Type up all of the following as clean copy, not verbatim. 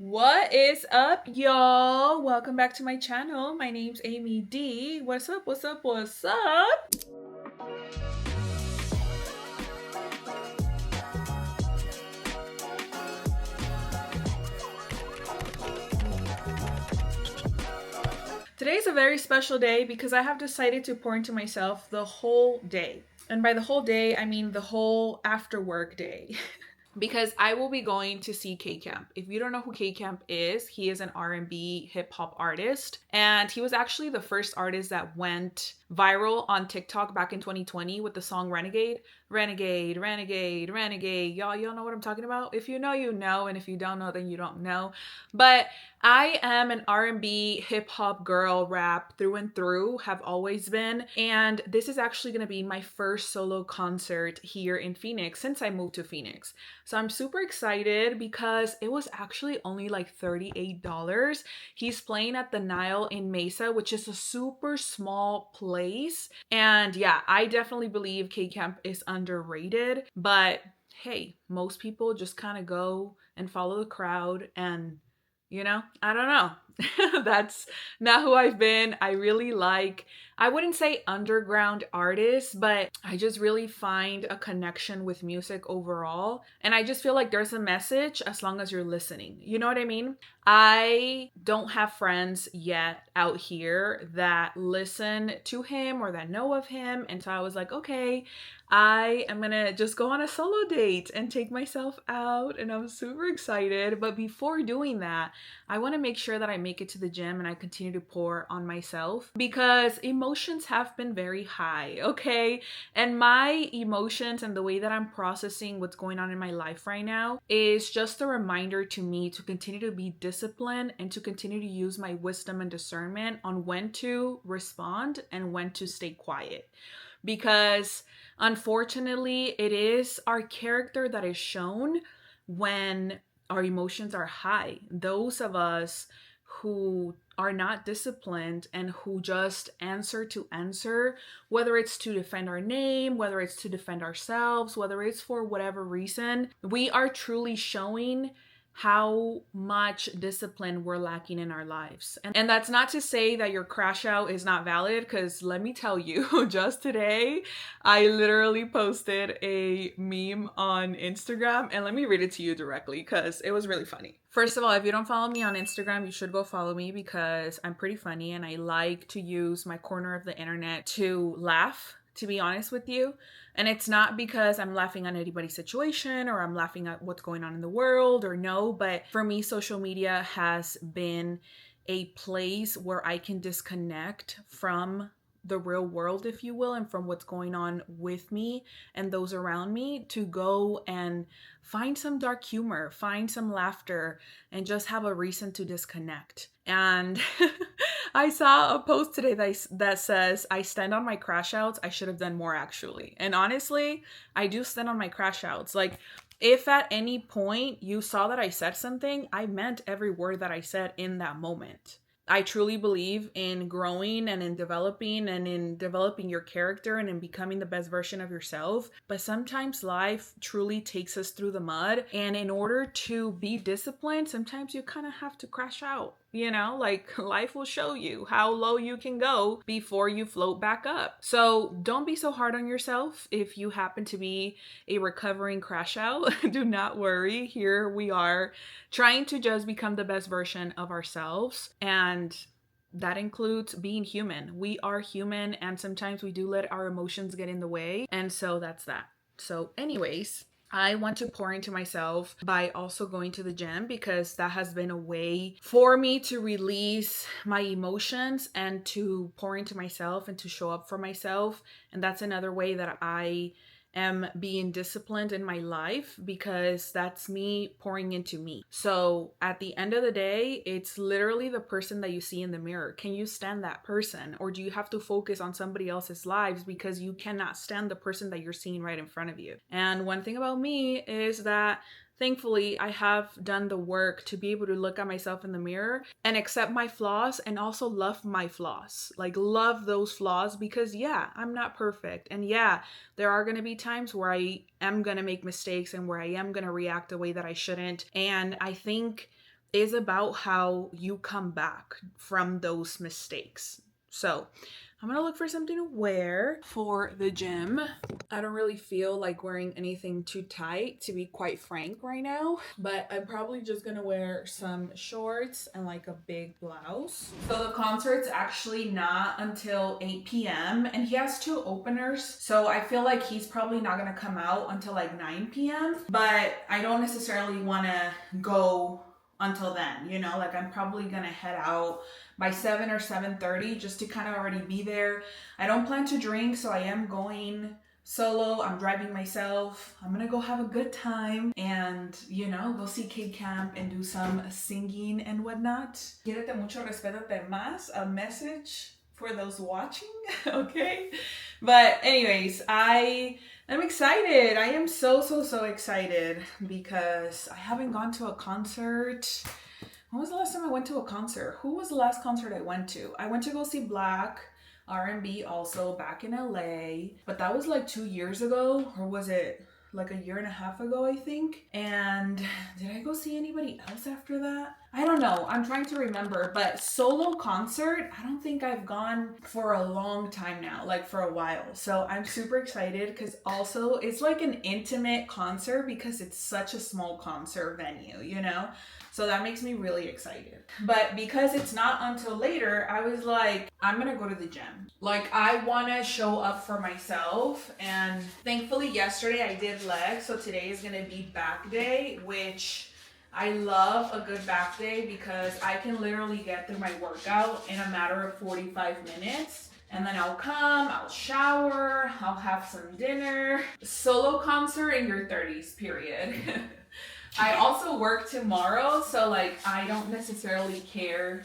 What is up, y'all? Welcome back to my channel. My name's Amy D. What's up? What's up? What's up? Today's a very special day because I have decided to pour into myself the whole day. And by the whole day, I mean the whole after work day. Because I will be going to see KCamp. If you don't know who KCamp is, he is an R&B hip hop artist, and he was actually the first artist that went viral on TikTok back in 2020 with the song Renegade. Renegade, Renegade, Renegade. Y'all know what I'm talking about? If you know, you know, and if you don't know, then you don't know. But I am an R&B hip hop girl, rap through and through, have always been, and this is actually going to be my first solo concert here in Phoenix since I moved to Phoenix. So I'm super excited because it was actually only like $38. He's playing at the Nile in Mesa, which is a super small place. And yeah, I definitely believe K Camp is underrated, but hey, most people just kind of go and follow the crowd and I don't know. That's not who I've been. I really like, I wouldn't say underground artists, but I just really find a connection with music overall. And I just feel like there's a message as long as you're listening. You know what I mean? I don't have friends yet out here that listen to him or that know of him. And so I was like, okay, I am gonna just go on a solo date and take myself out, and I'm super excited. But before doing that, I want to make sure that I make it to the gym and I continue to pour on myself because emotions have been very high, okay? And my emotions and the way that I'm processing what's going on in my life right now is just a reminder to me to continue to be disciplined and to continue to use my wisdom and discernment on when to respond and when to stay quiet. Because unfortunately, it is our character that is shown when our emotions are high. Those of us who are not disciplined and who just answer to answer, whether it's to defend our name, whether it's to defend ourselves, whether it's for whatever reason, we are truly showing how much discipline we're lacking in our lives. And that's not to say that your crash out is not valid, because let me tell you, just today, I literally posted a meme on Instagram, and let me read it to you directly because it was really funny. First of all, if you don't follow me on Instagram, you should go follow me because I'm pretty funny and I like to use my corner of the internet to laugh, to be honest with you. And it's not because I'm laughing at anybody's situation or I'm laughing at what's going on in the world or no, but for me, social media has been a place where I can disconnect from the real world, if you will, and from what's going on with me and those around me, to go and find some dark humor, find some laughter, and just have a reason to disconnect. And I saw a post today that says, I stand on my crash outs. I should have done more, actually. And honestly, I do stand on my crash outs. Like, if at any point you saw that I said something, I meant every word that I said in that moment. I truly believe in growing and in developing your character and in becoming the best version of yourself. But sometimes life truly takes us through the mud. And in order to be disciplined, sometimes you kind of have to crash out. Like life will show you how low you can go before you float back up. So don't be so hard on yourself if you happen to be a recovering crash out. Do not worry. Here we are trying to just become the best version of ourselves. And that includes being human. We are human, and sometimes we do let our emotions get in the way. And so that's that. So, anyways, I want to pour into myself by also going to the gym because that has been a way for me to release my emotions and to pour into myself and to show up for myself. And that's another way that I am being disciplined in my life because that's me pouring into me. So at the end of the day, it's literally the person that you see in the mirror. Can you stand that person? Or do you have to focus on somebody else's lives because you cannot stand the person that you're seeing right in front of you? And one thing about me is that thankfully, I have done the work to be able to look at myself in the mirror and accept my flaws and also love my flaws. Like, love those flaws because, yeah, I'm not perfect. And yeah, there are going to be times where I am going to make mistakes and where I am going to react the way that I shouldn't. And I think is about how you come back from those mistakes. So I'm gonna look for something to wear for the gym. I don't really feel like wearing anything too tight, to be quite frank, right now. But I'm probably just gonna wear some shorts and like a big blouse. So the concert's actually not until 8 p.m. and he has 2 openers. So I feel like he's probably not gonna come out until like 9 p.m. But I don't necessarily wanna go until then, you know, like I'm probably gonna head out by 7 or 7:30 just to kind of already be there. I don't plan to drink, so I am going solo. I'm driving myself. I'm gonna go have a good time and, you know, go see KCamp and do some singing and whatnot. Quiérete mucho, respétate más, a message for those watching, okay? But anyways, I'm excited. I am so excited because I haven't gone to a concert. When was the last time I went to a concert? Who was the last concert I went to? I went to go see Black R&B also back in LA, but that was like 2 years ago, or was it like a year and a half ago, I think. And did I go see anybody else after that? I don't know. I'm trying to remember, but solo concert, I don't think I've gone for a long time now, like for a while. So I'm super excited because also it's like an intimate concert because it's such a small concert venue, you know? So that makes me really excited. But because it's not until later, I was like, I'm gonna go to the gym. Like, I wanna show up for myself. And thankfully yesterday I did legs, so today is gonna be back day, which I love a good back day because I can literally get through my workout in a matter of 45 minutes. And then I'll come, I'll shower, I'll have some dinner. Solo concert in your 30s, period. I also work tomorrow, so like I don't necessarily care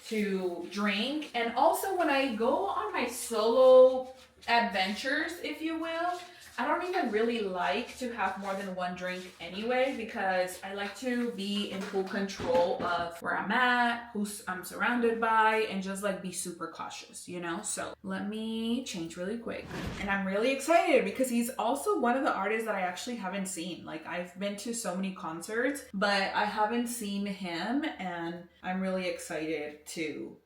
to drink. And also when I go on my solo adventures, if you will, I don't even really like to have more than one drink anyway because I like to be in full control of where I'm at, who I'm surrounded by, and just like be super cautious, you know? So let me change really quick. And I'm really excited because he's also one of the artists that I actually haven't seen. Like I've been to so many concerts, but I haven't seen him and I'm really excited to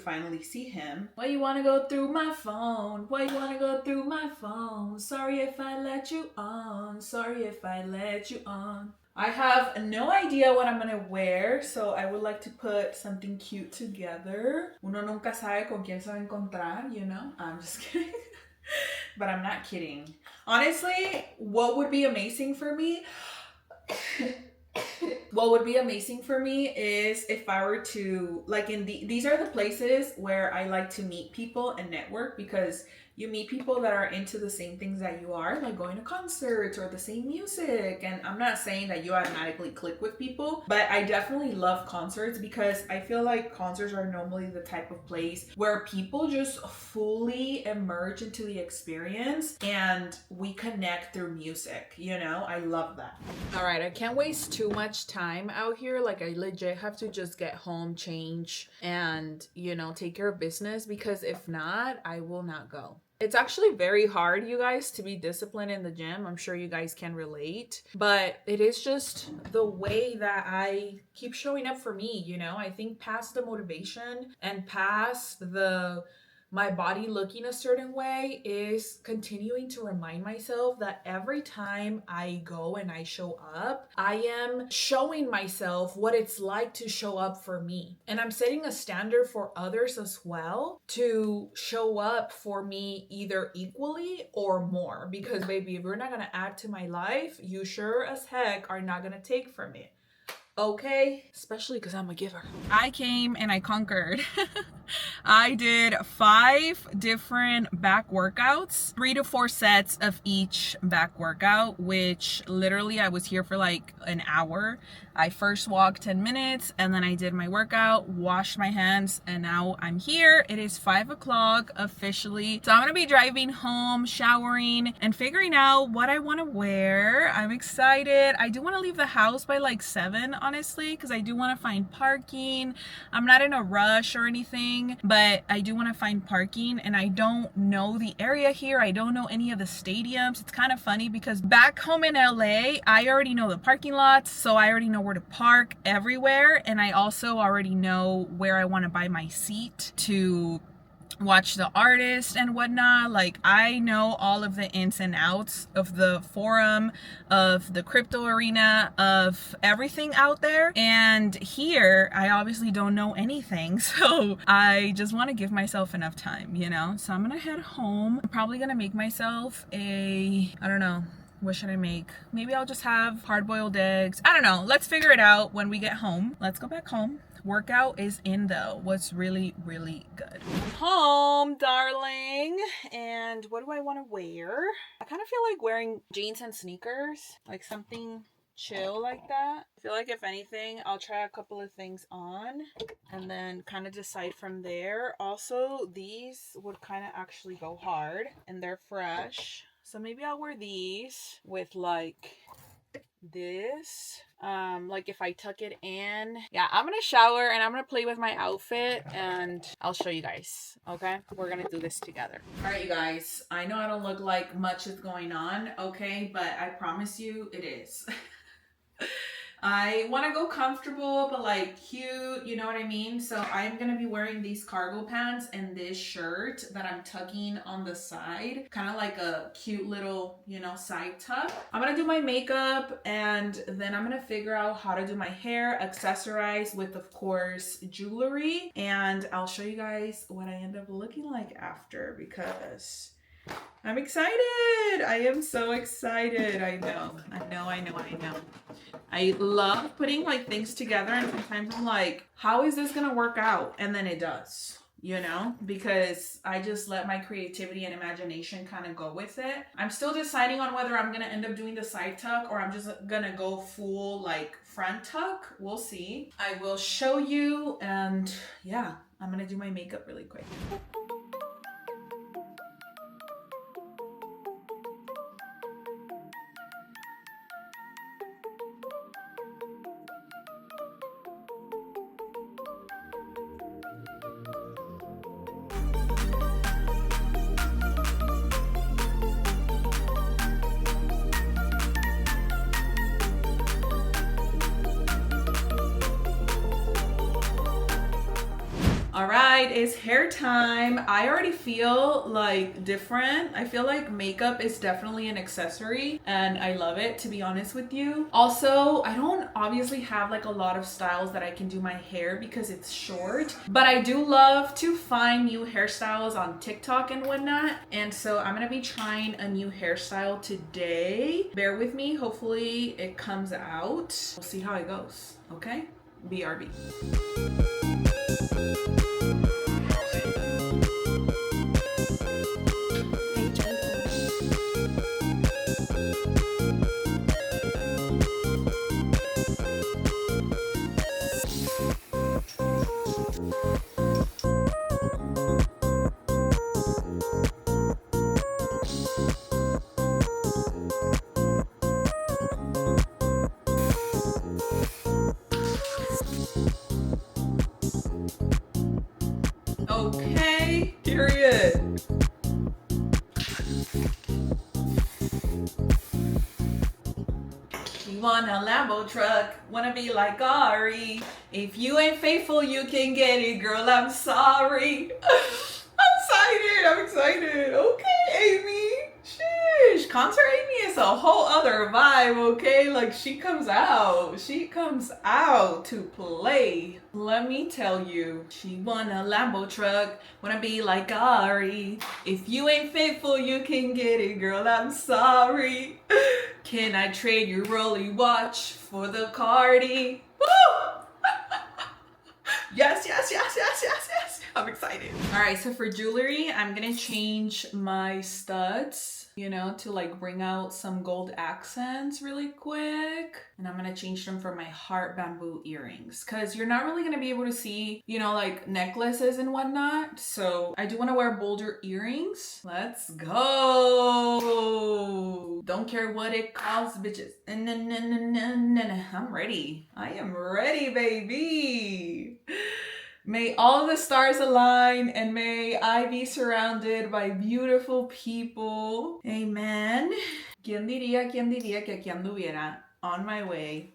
finally see him. Why you wanna go through my phone? Why you wanna go through my phone? Sorry if I let you on. Sorry if I let you on. I have no idea what I'm gonna wear, so I would like to put something cute together. Uno nunca sabe con quién se va a encontrar, you know? I'm just kidding. But I'm not kidding. Honestly, what would be amazing for me what would be amazing for me is if I were to, like, these are the places where I like to meet people and network because you meet people that are into the same things that you are, like going to concerts or the same music. And I'm not saying that you automatically click with people, but I definitely love concerts because I feel like concerts are normally the type of place where people just fully emerge into the experience and we connect through music, you know? I love that. All right, I can't waste too much time out here. Like, I legit have to just get home, change, and, you know, take care of business because if not, I will not go. It's actually very hard, you guys, to be disciplined in the gym. I'm sure you guys can relate, but it is just the way that I keep showing up for me, you know? I think past the motivation and past my body looking a certain way is continuing to remind myself that every time I go and I show up, I am showing myself what it's like to show up for me. And I'm setting a standard for others as well to show up for me either equally or more. Because baby, if you're not gonna add to my life, you sure as heck are not gonna take from it. Okay, especially because I'm a giver. I came and I conquered. I did 5 different back workouts, 3 to 4 sets of each back workout, which literally I was here for like an hour. I first walked 10 minutes and then I did my workout, washed my hands, and now I'm here. It is 5 o'clock officially. So I'm gonna be driving home, showering, and figuring out what I wanna wear. I'm excited. I do wanna leave the house by like 7, honestly, because I do wanna find parking. I'm not in a rush or anything, but I do want to find parking, and I don't know the area here. I don't know any of the stadiums. It's kind of funny because back home in LA, I already know the parking lots, so I already know where to park everywhere, and I also already know where I want to buy my seat to watch the artist and whatnot. Like, I know all of the ins and outs of the forum, of the crypto arena, of everything out there. And here, I obviously don't know anything. So I just want to give myself enough time, you know? So I'm gonna head home. I'm probably gonna make myself I don't know. What should I make? Maybe I'll just have hard-boiled eggs. I don't know. Let's figure it out when we get home. Let's go back home. Workout is in though. What's really, really good. Home, darling. And what do I want to wear? I kind of feel like wearing jeans and sneakers, like something chill like that. I feel like if anything, I'll try a couple of things on and then kind of decide from there. Also, these would kind of actually go hard and they're fresh. So maybe I'll wear these with like this, like if I tuck it in. Yeah, I'm gonna shower and I'm gonna play with my outfit and I'll show you guys. Okay, we're gonna do this together. All right, you guys, I know I don't look like much is going on, okay, but I promise you it is. I want to go comfortable, but like cute, you know what I mean? So I'm going to be wearing these cargo pants and this shirt that I'm tucking on the side, kind of like a cute little, you know, side tuck. I'm going to do my makeup and then I'm going to figure out how to do my hair, accessorize with, of course, jewelry. And I'll show you guys what I end up looking like after because I'm excited. I am so excited. I know. I love putting like things together and sometimes I'm like, how is this gonna work out? And then it does, you know, because I just let my creativity and imagination kind of go with it. I'm still deciding on whether I'm gonna end up doing the side tuck or I'm just gonna go full like front tuck. We'll see. I will show you and yeah, I'm gonna do my makeup really quick. All right, it's hair time. I already feel like different. I feel like makeup is definitely an accessory and I love it, to be honest with you. Also, I don't obviously have like a lot of styles that I can do my hair because it's short, but I do love to find new hairstyles on TikTok and whatnot. And so I'm gonna be trying a new hairstyle today. Bear with me, hopefully it comes out. We'll see how it goes, okay? BRB. Okay, period. You want a Lambo truck, wanna be like Ari. If you ain't faithful, you can get it, girl, I'm sorry. I'm excited. Okay, Amy. Sheesh, concert Amy is a whole other vibe, okay? Like, she comes out to play. Let me tell you, she want a Lambo truck, wanna be like Ari. If you ain't faithful, you can get it, girl, I'm sorry. Can I trade your Rolly watch for the Cardi? Woo! Yes. I'm excited. All right, so for jewelry, I'm gonna change my studs, you know, to like bring out some gold accents really quick. And I'm gonna change them for my heart bamboo earrings because you're not really gonna be able to see, you know, like necklaces and whatnot. So I do wanna wear bolder earrings. Let's go. Don't care what it costs, bitches. I'm ready. I am ready, baby. May all the stars align and may I be surrounded by beautiful people. Amen. ¿Quién diría que aquí anduviera on my way?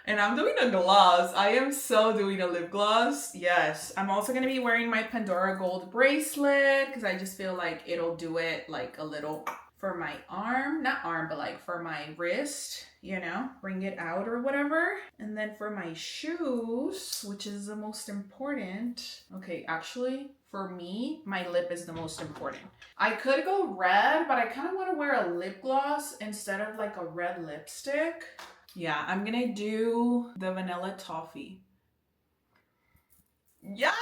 And I'm doing a gloss. I am so doing a lip gloss. Yes. I'm also going to be wearing my Pandora gold bracelet because I just feel like it'll do it like a little for my arm. Not arm, but like for my wrist, you know, bring it out or whatever. And then for my shoes, which is the most important. Okay, actually, for me, my lip is the most important. I could go red, but I kind of want to wear a lip gloss instead of like a red lipstick. Yeah, I'm gonna do the vanilla toffee. Yes!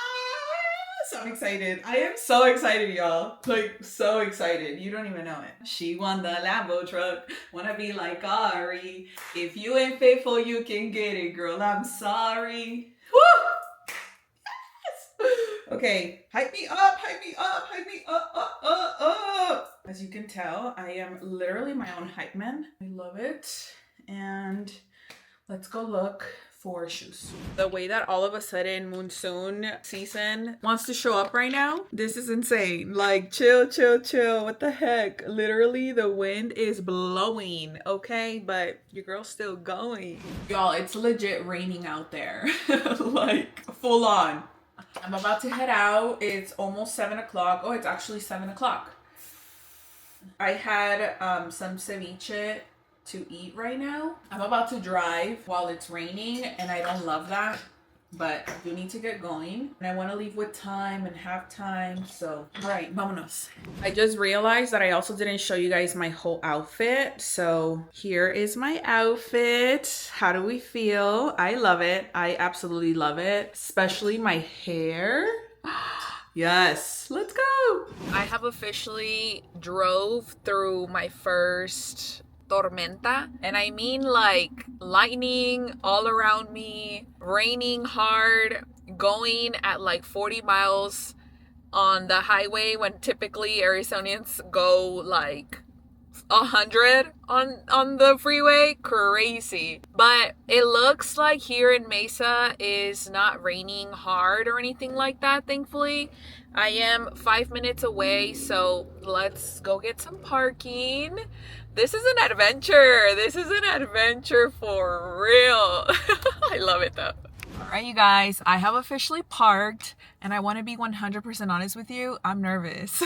I'm excited. I am so excited, y'all. Like, so excited. You don't even know it. She won the Lambo truck. Wanna be like Ari. If you ain't faithful, you can get it, girl. I'm sorry. Woo! Yes! Okay, hype me up, hype me up, hype me up. As you can tell, I am literally my own hype man. I love it. And let's go look for shoes. The way that all of a sudden monsoon season wants to show up right now, this is insane. Like, chill. What the heck? Literally, the wind is blowing, okay? But your girl's still going. Y'all, it's legit raining out there. Like, full on. I'm about to head out. It's almost 7 o'clock. Oh, it's actually 7 o'clock. I had some ceviche to eat right now. I'm about to drive while it's raining and I don't love that, but I do need to get going and I want to leave with time and have time. So, all right, vámonos. I just realized that I also didn't show you guys my whole outfit. So here is my outfit. How do we feel? I love it. I absolutely love it, especially my hair. Yes, let's go. I have officially drove through my first tormenta, and I mean like lightning all around me, raining hard, going at like 40 miles on the highway when typically Arizonians go like 100 on the freeway. Crazy. But it looks like here in Mesa is not raining hard or anything like that, thankfully. I am 5 minutes away, so let's go get some parking. This is an adventure. This is an adventure for real. I love it though. All right, you guys, I have officially parked and I want to be 100% honest with you. I'm nervous.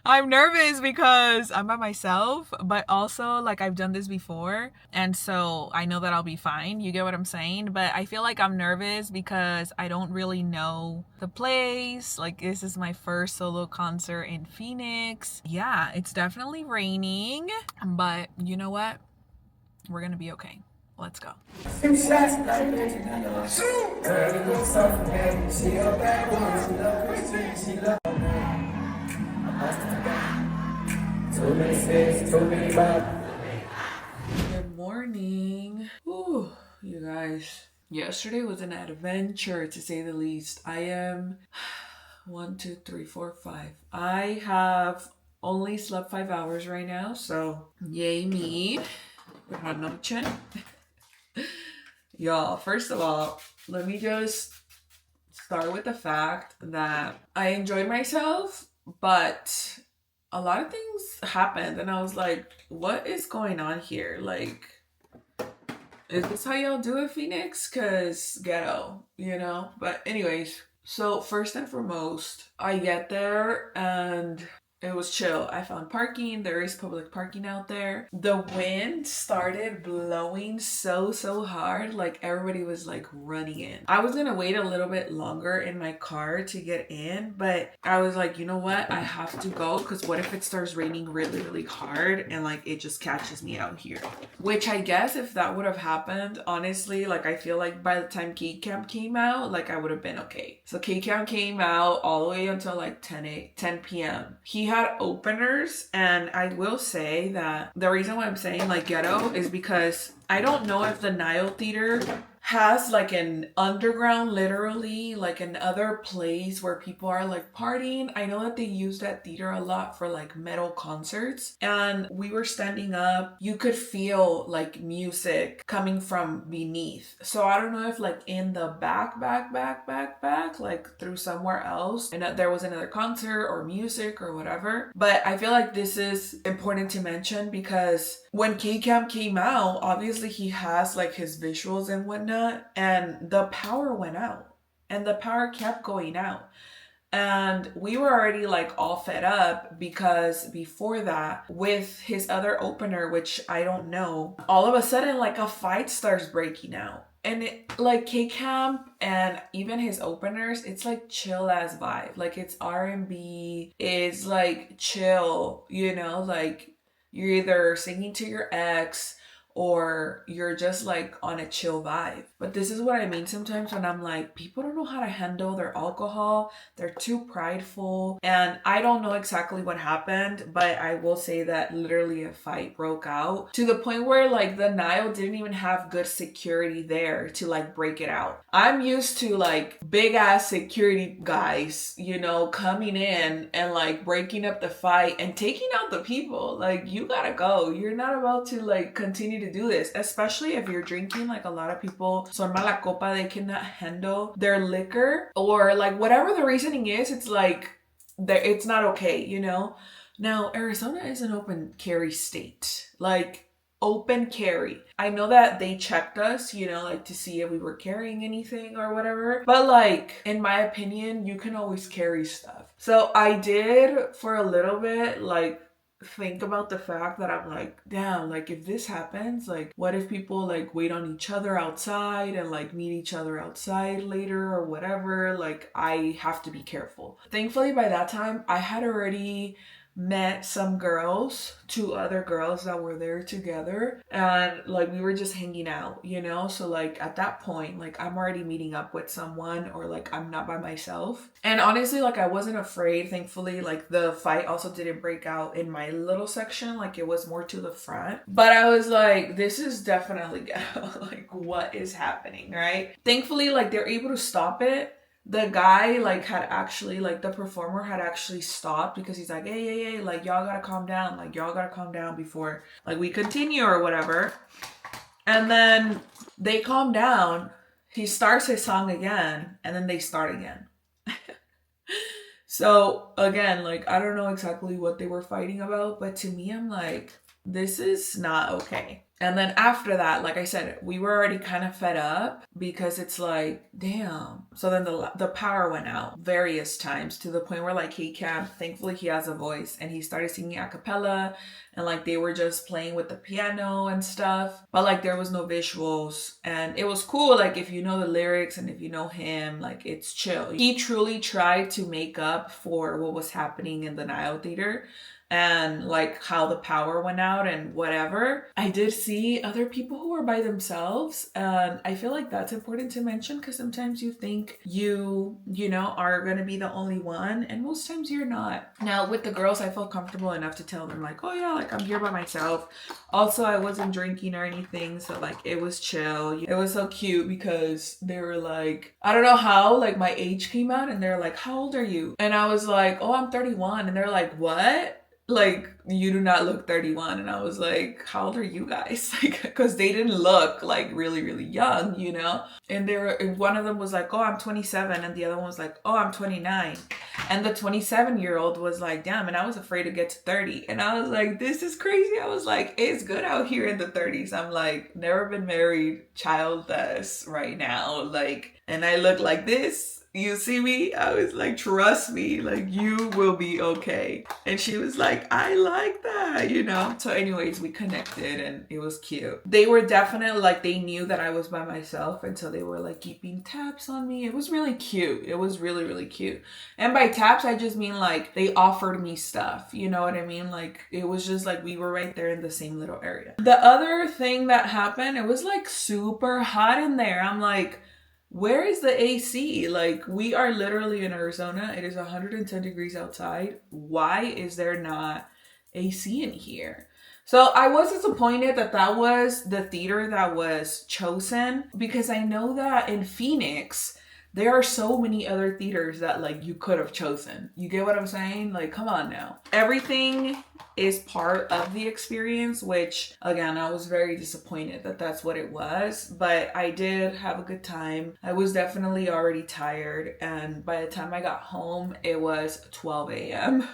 I'm nervous because I'm by myself, but also like I've done this before. And so I know that I'll be fine. You get what I'm saying? But I feel like I'm nervous because I don't really know the place. Like this is my first solo concert in Phoenix. Yeah, it's definitely raining, but you know what? We're gonna be okay. Let's go. Good morning. Ooh, you guys. Yesterday was an adventure to say the least. I am 1, 2, 3, 4, 5. I have only slept 5 hours right now, so yay me. Buenas noches. Y'all, first of all, let me just start with the fact that I enjoyed myself, but a lot of things happened and I was like, what is going on here? Like, is this how y'all do it, Phoenix? Cause ghetto, you know? But anyways, so first and foremost, I get there and it was chill. I found parking. There is public parking out there. The wind started blowing so hard. Like everybody was like running in. I was gonna wait a little bit longer in my car to get in, but I was like, you know what? I have to go because what if it starts raining really hard and like it just catches me out here? Which I guess if that would have happened, honestly, like I feel like by the time KCamp came out, like I would have been okay. So KCamp came out all the way until like 10 p.m. He had openers, and I will say that the reason why I'm saying like ghetto is because I don't know if the Nile Theater has like an underground, literally like another place where people are like partying. I know that they use that theater a lot for like metal concerts, and we were standing up. You could feel like music coming from beneath. So I don't know if like in the back, like through somewhere else, and there was another concert or music or whatever. But I feel like this is important to mention because when KCamp came out, obviously he has like his visuals and whatnot, and the power went out, and the power kept going out. And we were already like all fed up because before that, with his other opener, which I don't know, all of a sudden like a fight starts breaking out. And it, like KCamp and even his openers, it's like chill ass vibe. Like it's R&B, it's like chill, you know, like you're either singing to your ex or you're just like on a chill vibe. But this is what I mean sometimes when I'm like, people don't know how to handle their alcohol. They're too prideful. And I don't know exactly what happened, but I will say that literally a fight broke out to the point where like the Nile didn't even have good security there to like break it out. I'm used to like big ass security guys, you know, coming in and like breaking up the fight and taking out the people. Like, you gotta go. You're not about to like continue to do this, especially if you're drinking. Like a lot of people son mala copa, they cannot handle their liquor, or like whatever the reasoning is, it's like it's not okay, you know. Now Arizona is an open carry state, like open carry. I know that they checked us, you know, like to see if we were carrying anything or whatever, but like in my opinion, you can always carry stuff. So I did for a little bit like think about the fact that I'm like, damn, like if this happens, like what if people like wait on each other outside and like meet each other outside later or whatever. Like I have to be careful. Thankfully by that time I had already met some girls, 2 other girls that were there together, and like we were just hanging out, you know. So like at that point, like I'm already meeting up with someone, or like I'm not by myself. And honestly, like I wasn't afraid. Thankfully, like the fight also didn't break out in my little section, like it was more to the front. But I was like, this is definitely ghetto. Like what is happening, right? Thankfully, like they're able to stop it. The guy like had actually, like the performer had actually stopped because he's like, hey, like y'all gotta calm down, like y'all gotta calm down before like we continue or whatever. And then they calm down, he starts his song again, and then they start again. So again, like I don't know exactly what they were fighting about, but to me I'm like, this is not okay. And then after that, like I said, we were already kind of fed up because it's like, damn. So then the power went out various times to the point where like KCamp, thankfully he has a voice, and he started singing a cappella, and like they were just playing with the piano and stuff. But like there was no visuals, and it was cool. Like if you know the lyrics and if you know him, like it's chill. He truly tried to make up for what was happening in the Nile Theater and like how the power went out and whatever. I did see other people who were by themselves, and I feel like that's important to mention because sometimes you think you know are gonna be the only one, and most times you're not. Now with the girls, I felt comfortable enough to tell them like, oh yeah, like I'm here by myself. Also, I wasn't drinking or anything, so like it was chill. It was so cute because they were like, I don't know how, like my age came out, and they're like, how old are you? And I was like, oh, I'm 31. And they're like, what? Like, you do not look 31. And I was like, how old are you guys? Like, because they didn't look like really, really young, you know? And one of them was like, oh, I'm 27. And the other one was like, oh, I'm 29. And the 27-year-old was like, damn, and I was afraid to get to 30. And I was like, this is crazy. I was like, it's good out here in the 30s. I'm like, never been married, childless right now. Like, and I look like this. You see me? I was like, trust me, like you will be okay. And she was like, I like that, you know? So anyways, we connected and it was cute. They were definitely like, they knew that I was by myself, and so they were like keeping tabs on me. It was really cute. It was really, really cute. And by taps, I just mean like they offered me stuff. You know what I mean? Like it was just like we were right there in the same little area. The other thing that happened, it was like super hot in there. I'm like, where is the AC? Like we are literally in Arizona. It is 110 degrees outside. Why is there not AC in here? So I was disappointed that that was the theater that was chosen, because I know that in Phoenix, there are so many other theaters that like you could have chosen. You get what I'm saying? Like, come on now. Everything is part of the experience, which again, I was very disappointed that that's what it was, but I did have a good time. I was definitely already tired, and by the time I got home, it was 12 a.m.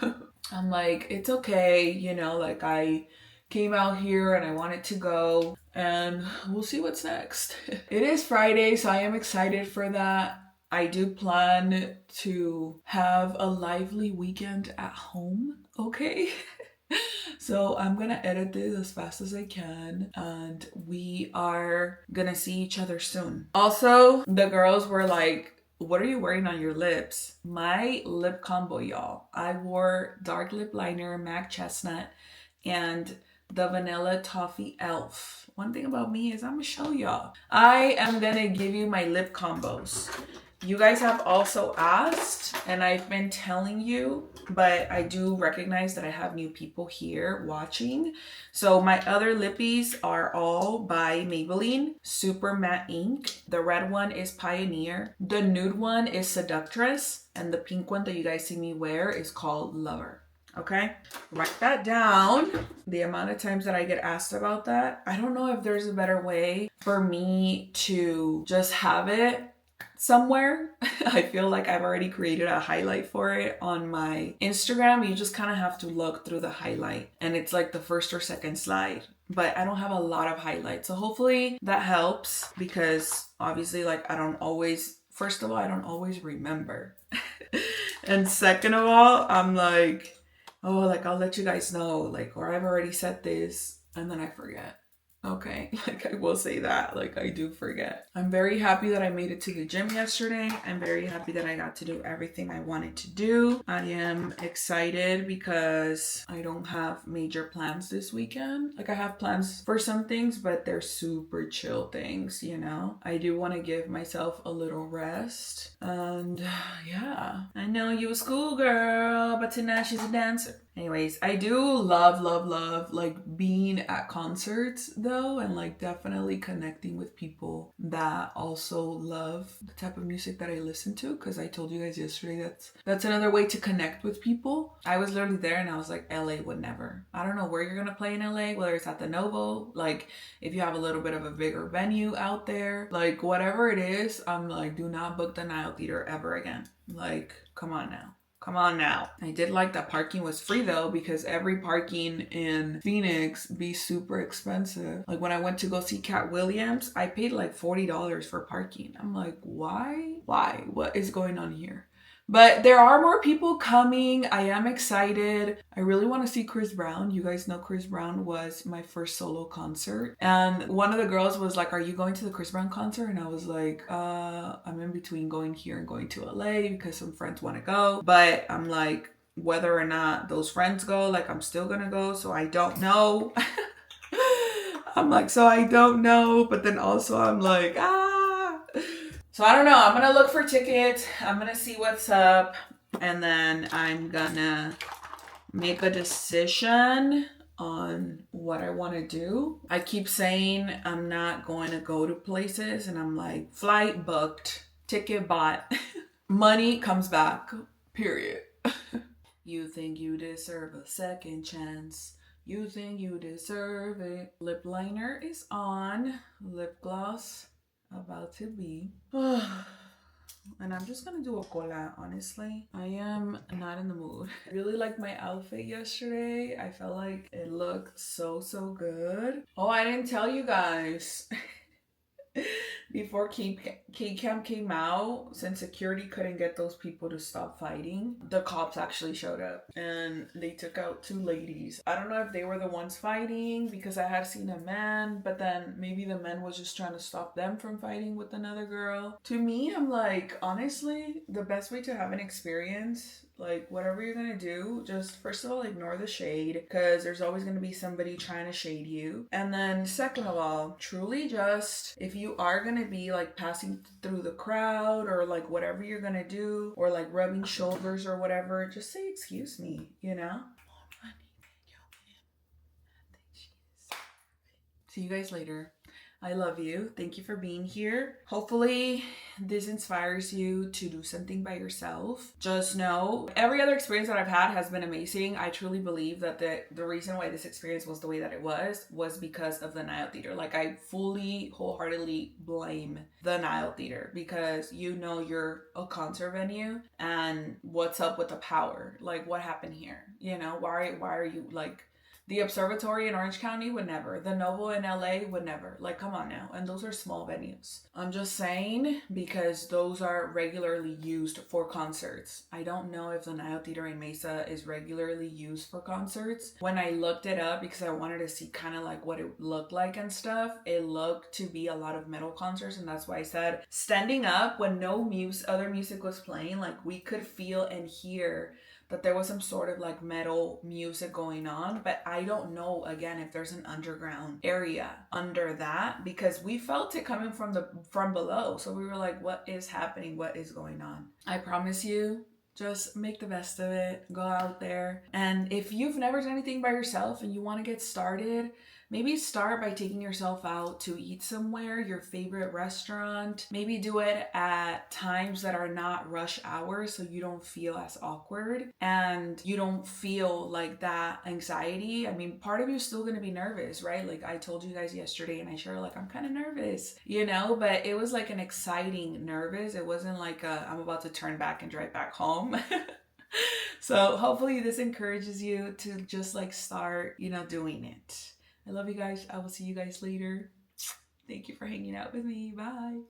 I'm like, it's okay, you know, like I came out here and I wanted to go, and we'll see what's next. It is Friday, so I am excited for that. I do plan to have a lively weekend at home, okay? So I'm gonna edit this as fast as I can, and we are gonna see each other soon. Also, the girls were like, what are you wearing on your lips? My lip combo, y'all. I wore dark lip liner, MAC Chestnut, and the Vanilla Toffee Elf. One thing about me is I'm gonna show y'all. I am gonna give you my lip combos. You guys have also asked, and I've been telling you, but I do recognize that I have new people here watching. So my other lippies are all by Maybelline, Super Matte Ink. The red one is Pioneer. The nude one is Seductress. And the pink one that you guys see me wear is called Lover. Okay, write that down. The amount of times that I get asked about that, I don't know if there's a better way for me to just have it somewhere. I feel like I've already created a highlight for it on my Instagram. You just kind of have to look through the highlight, and it's like the first or second slide, but I don't have a lot of highlights. So hopefully that helps, because obviously, like, first of all, I don't always remember. And second of all, I'm like, oh, like, I'll let you guys know, like, or I've already said this, and then I forget. Okay, like, I will say that, like, I do forget. I'm very happy that I made it to the gym yesterday. I'm very happy that I got to do everything I wanted to do. I am excited because I don't have major plans this weekend. Like, I have plans for some things, but they're super chill things, you know? I do want to give myself a little rest. And yeah, I know you a schoolgirl, but tonight she's a dancer. Anyways, I do love like being at concerts though, and like definitely connecting with people that also love the type of music that I listen to, because I told you guys yesterday that's another way to connect with people. I was literally there and I was like, LA would never. I don't know where you're gonna play in LA, whether it's at the Novo, like if you have a little bit of a bigger venue out there, like whatever it is, I'm like, do not book the Nile Theater ever again. Like, come on now. Come on now. I did like that parking was free though, because every parking in Phoenix be super expensive. Like when I went to go see Cat Williams, I paid like $40 for parking. I'm like, why? Why? What is going on here? But there are more people coming. I am excited. I really want to see Chris Brown. You guys know Chris Brown was my first solo concert. And one of the girls was like, are you going to the Chris Brown concert? And I was like, I'm in between going here and going to LA because some friends want to go. But I'm like, whether or not those friends go, like I'm still gonna go. So I don't know. I'm like, so I don't know. But then also I'm like, So I don't know. I'm going to look for tickets. I'm going to see what's up. And then I'm going to make a decision on what I want to do. I keep saying I'm not going to go to places. And I'm like, flight booked, ticket bought, money comes back, period. You think you deserve a second chance. You think you deserve it. Lip liner is on. Lip gloss about to be. And I'm just gonna do a cola, honestly. I am not in the mood. I really liked my outfit yesterday. I felt like it looked so good. Oh, I didn't tell you guys. Before KCamp came out, since security couldn't get those people to stop fighting, the cops actually showed up and they took out 2 ladies. I don't know if they were the ones fighting, because I had seen a man, but then maybe the man was just trying to stop them from fighting with another girl. To me, I'm like, honestly, the best way to have an experience, like whatever you're gonna do, just first of all, ignore the shade, because there's always gonna be somebody trying to shade you. And then second of all, truly just, if you are gonna be like passing through the crowd, or like whatever you're gonna do, or like rubbing shoulders or whatever, just say excuse me, you know? See you guys later. I love you. Thank you for being here. Hopefully, this inspires you to do something by yourself. Just know every other experience that I've had has been amazing. I truly believe that the reason why this experience was the way that it was because of the Nile Theater. Like, I fully, wholeheartedly blame the Nile Theater because you know you're a concert venue and what's up with the power? Like, what happened here? You know, why are you like. The Observatory in Orange County would never. The Novo in LA would never. Like, come on now. And those are small venues. I'm just saying because those are regularly used for concerts. I don't know if the Nile Theater in Mesa is regularly used for concerts. When I looked it up because I wanted to see kind of like what it looked like and stuff, it looked to be a lot of metal concerts. And that's why I said standing up when no other music was playing, like we could feel and hear that there was some sort of like metal music going on, but I don't know again if there's an underground area under that because we felt it coming from below. So we were like, what is happening? What is going on? I promise you, just make the best of it. Go out there. And if you've never done anything by yourself and you want to get started, maybe start by taking yourself out to eat somewhere, your favorite restaurant. Maybe do it at times that are not rush hours so you don't feel as awkward and you don't feel like that anxiety. I mean, part of you is still going to be nervous, right? Like I told you guys yesterday and I shared like I'm kind of nervous, you know, but it was like an exciting nervous. It wasn't like I'm about to turn back and drive back home. So hopefully this encourages you to just like start, you know, doing it. I love you guys. I will see you guys later. Thank you for hanging out with me. Bye.